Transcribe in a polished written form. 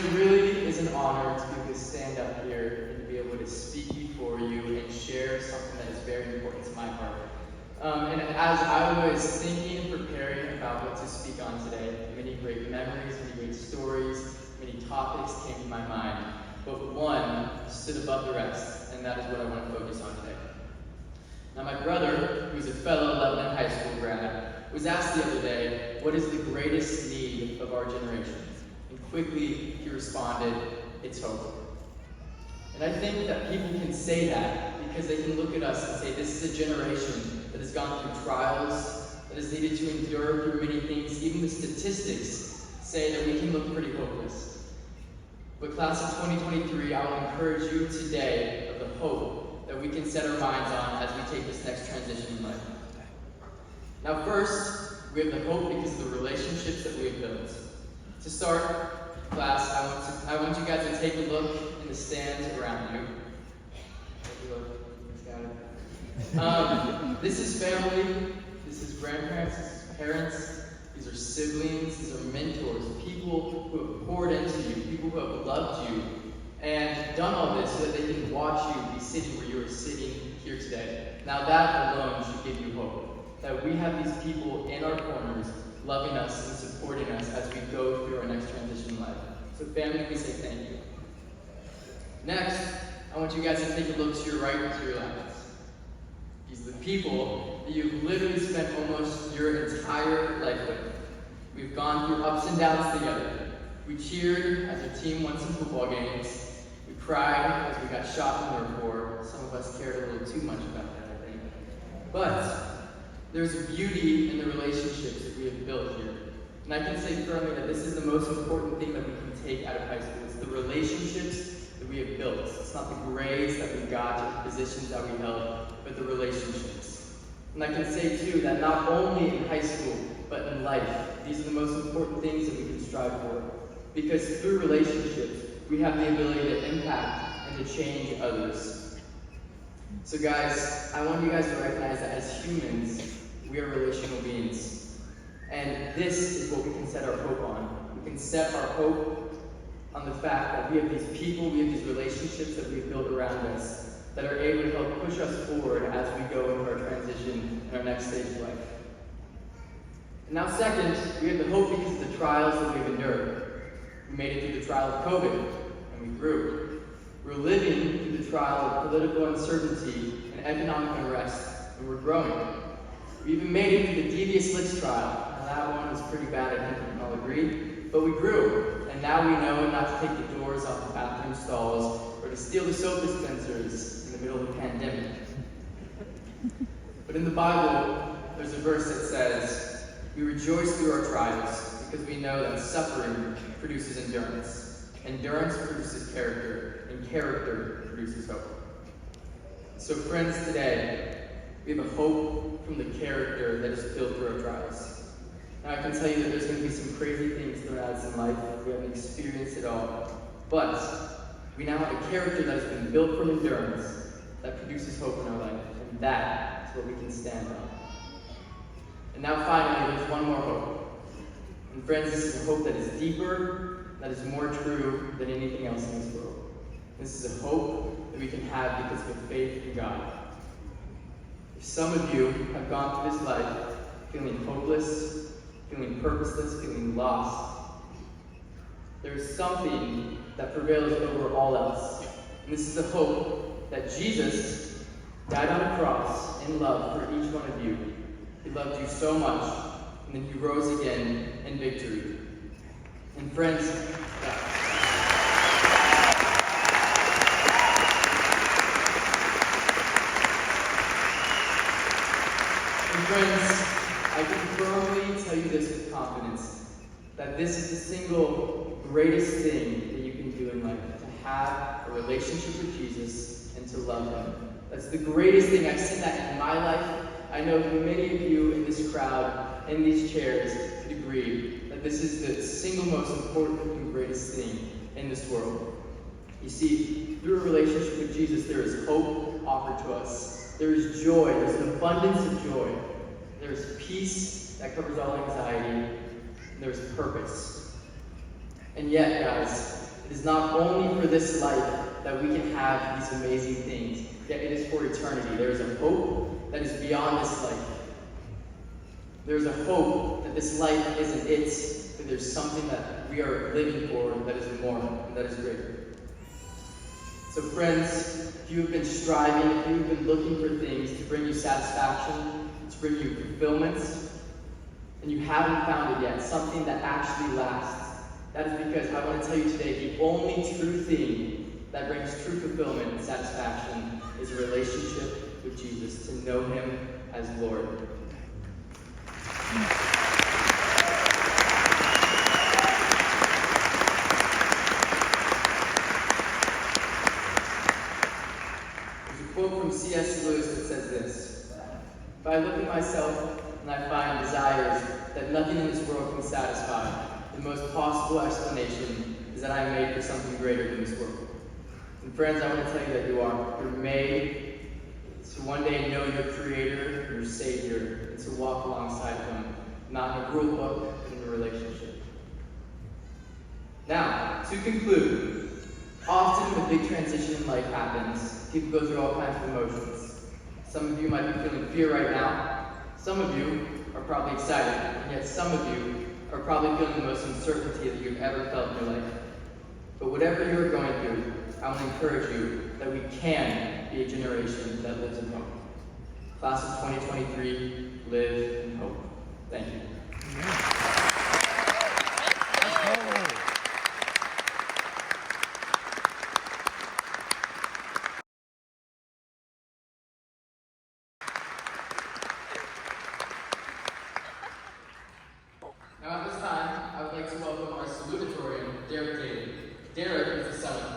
it really is an honor to be able to stand up here and to be able to speak before you and share something that is very important to my heart. And as I was thinking and preparing about what to speak on today, many great memories, many great stories, many topics came to my mind, but one stood above the rest, and that is what I want to focus on today. Now, my brother, who's a fellow Lebanon high school grad, was asked the other day, what is the greatest need of our generation? And quickly he responded, it's hope. And I think that people can say that because they can look at us and say, this is a generation that has gone through trials, that has needed to endure through many things. Even the statistics say that we can look pretty hopeless. But class of 2023, I will encourage you today of the hope that we can set our minds on as we take this next transition in life. Now first, we have the hope because of the relationships that we have built. To start, class, I want you guys to take a look in the stands around you. This is family, this is grandparents, this is parents, these are siblings, these are mentors, people who have poured into you, people who have loved you, and done all this so that they can watch you be sitting where you are sitting here today. Now that alone should give you hope, that we have these people in our corners loving us and supporting us as we go through our next transition in life. So family, we say thank you. Next, I want you guys to take a look to your right and to your left. These are the people that you've literally spent almost your entire life with. We've gone through ups and downs together. We cheered as our team won some football games. We cried as we got shot in the report. Some of us cared a little too much about that, I think. But there's beauty in the relationships that we have built here. And I can say firmly that this is the most important thing that we can take out of high school. It's the relationships that we have built. It's not the grades that we got or the positions that we held, but the relationships. And I can say too that not only in high school, but in life, these are the most important things that we can strive for. Because through relationships, we have the ability to impact and to change others. So guys, I want you guys to recognize that as humans, we are relational beings. And this is what we can set our hope on. We can set our hope on the fact that we have these people, we have these relationships that we've built around us that are able to help push us forward as we go into our transition and our next stage of life. And now second, we have the hope because of the trials that we've endured. We made it through the trial of COVID, and we grew. We're living through the trial of political uncertainty and economic unrest, and we're growing. We even made it through the devious licks trial. Now that one was pretty bad, I think we can all agree. But we grew, and now we know not to take the doors off the bathroom stalls or to steal the soap dispensers in the middle of the pandemic. But in the Bible, there's a verse that says, we rejoice through our trials because we know that suffering produces endurance. Endurance produces character, and character produces hope. So friends, today, we have a hope from the character that is built through our trials. Now I can tell you that there's going to be some crazy things thrown at us in life. We haven't experienced it all. But we now have a character that has been built from endurance that produces hope in our life. And that is what we can stand on. And now finally, there's one more hope. And friends, this is a hope that is deeper, that is more true than anything else in this world. This is a hope that we can have because of faith in God. If some of you have gone through this life feeling hopeless, feeling purposeless, feeling lost, there is something that prevails over all else. And this is the hope that Jesus died on a cross in love for each one of you. He loved you so much, and then he rose again in victory. And friends, I can firmly tell you this with confidence, that this is the single greatest thing that you can do in life, to have a relationship with Jesus and to love him. That's the greatest thing. I've seen that in my life. I know many of you in this crowd, in these chairs, could agree that this is the single most important and greatest thing in this world. You see, through a relationship with Jesus, there is hope offered to us. There is joy. There's an abundance of joy. There's peace that covers all anxiety. And there's purpose. And yet, guys, It is not only for this life that we can have these amazing things, yet it is for eternity. There is a hope that is beyond this life. There is a hope that this life isn't it, but there's something that we are living for that is more and that is greater. So friends, if you have been striving, if you have been looking for things to bring you satisfaction, to bring you fulfillment, and you haven't found it yet, something that actually lasts, that is because I want to tell you today, the only true thing that brings true fulfillment and satisfaction is a relationship with Jesus, to know him as Lord. There's a quote from C.S. Lewis that says this: "If I look at myself and I find desires that nothing in this world can satisfy, the most possible explanation is that I am made for something greater than this world." And friends, I want to tell you that you are. You're made to one day know your Creator and your Savior, and to walk alongside him, not in a rule book, but in a relationship. Now, to conclude, often when a big transition in life happens, people go through all kinds of emotions. Some of you might be feeling fear right now. Some of you are probably excited, and yet some of you are probably feeling the most uncertainty that you've ever felt in your life. But whatever you're going through, I want to encourage you that we can be a generation that lives in hope. Class of 2023, live in hope. Thank you. Now at this time, I would like to welcome our salutatorian, Derek David. Derek is the son of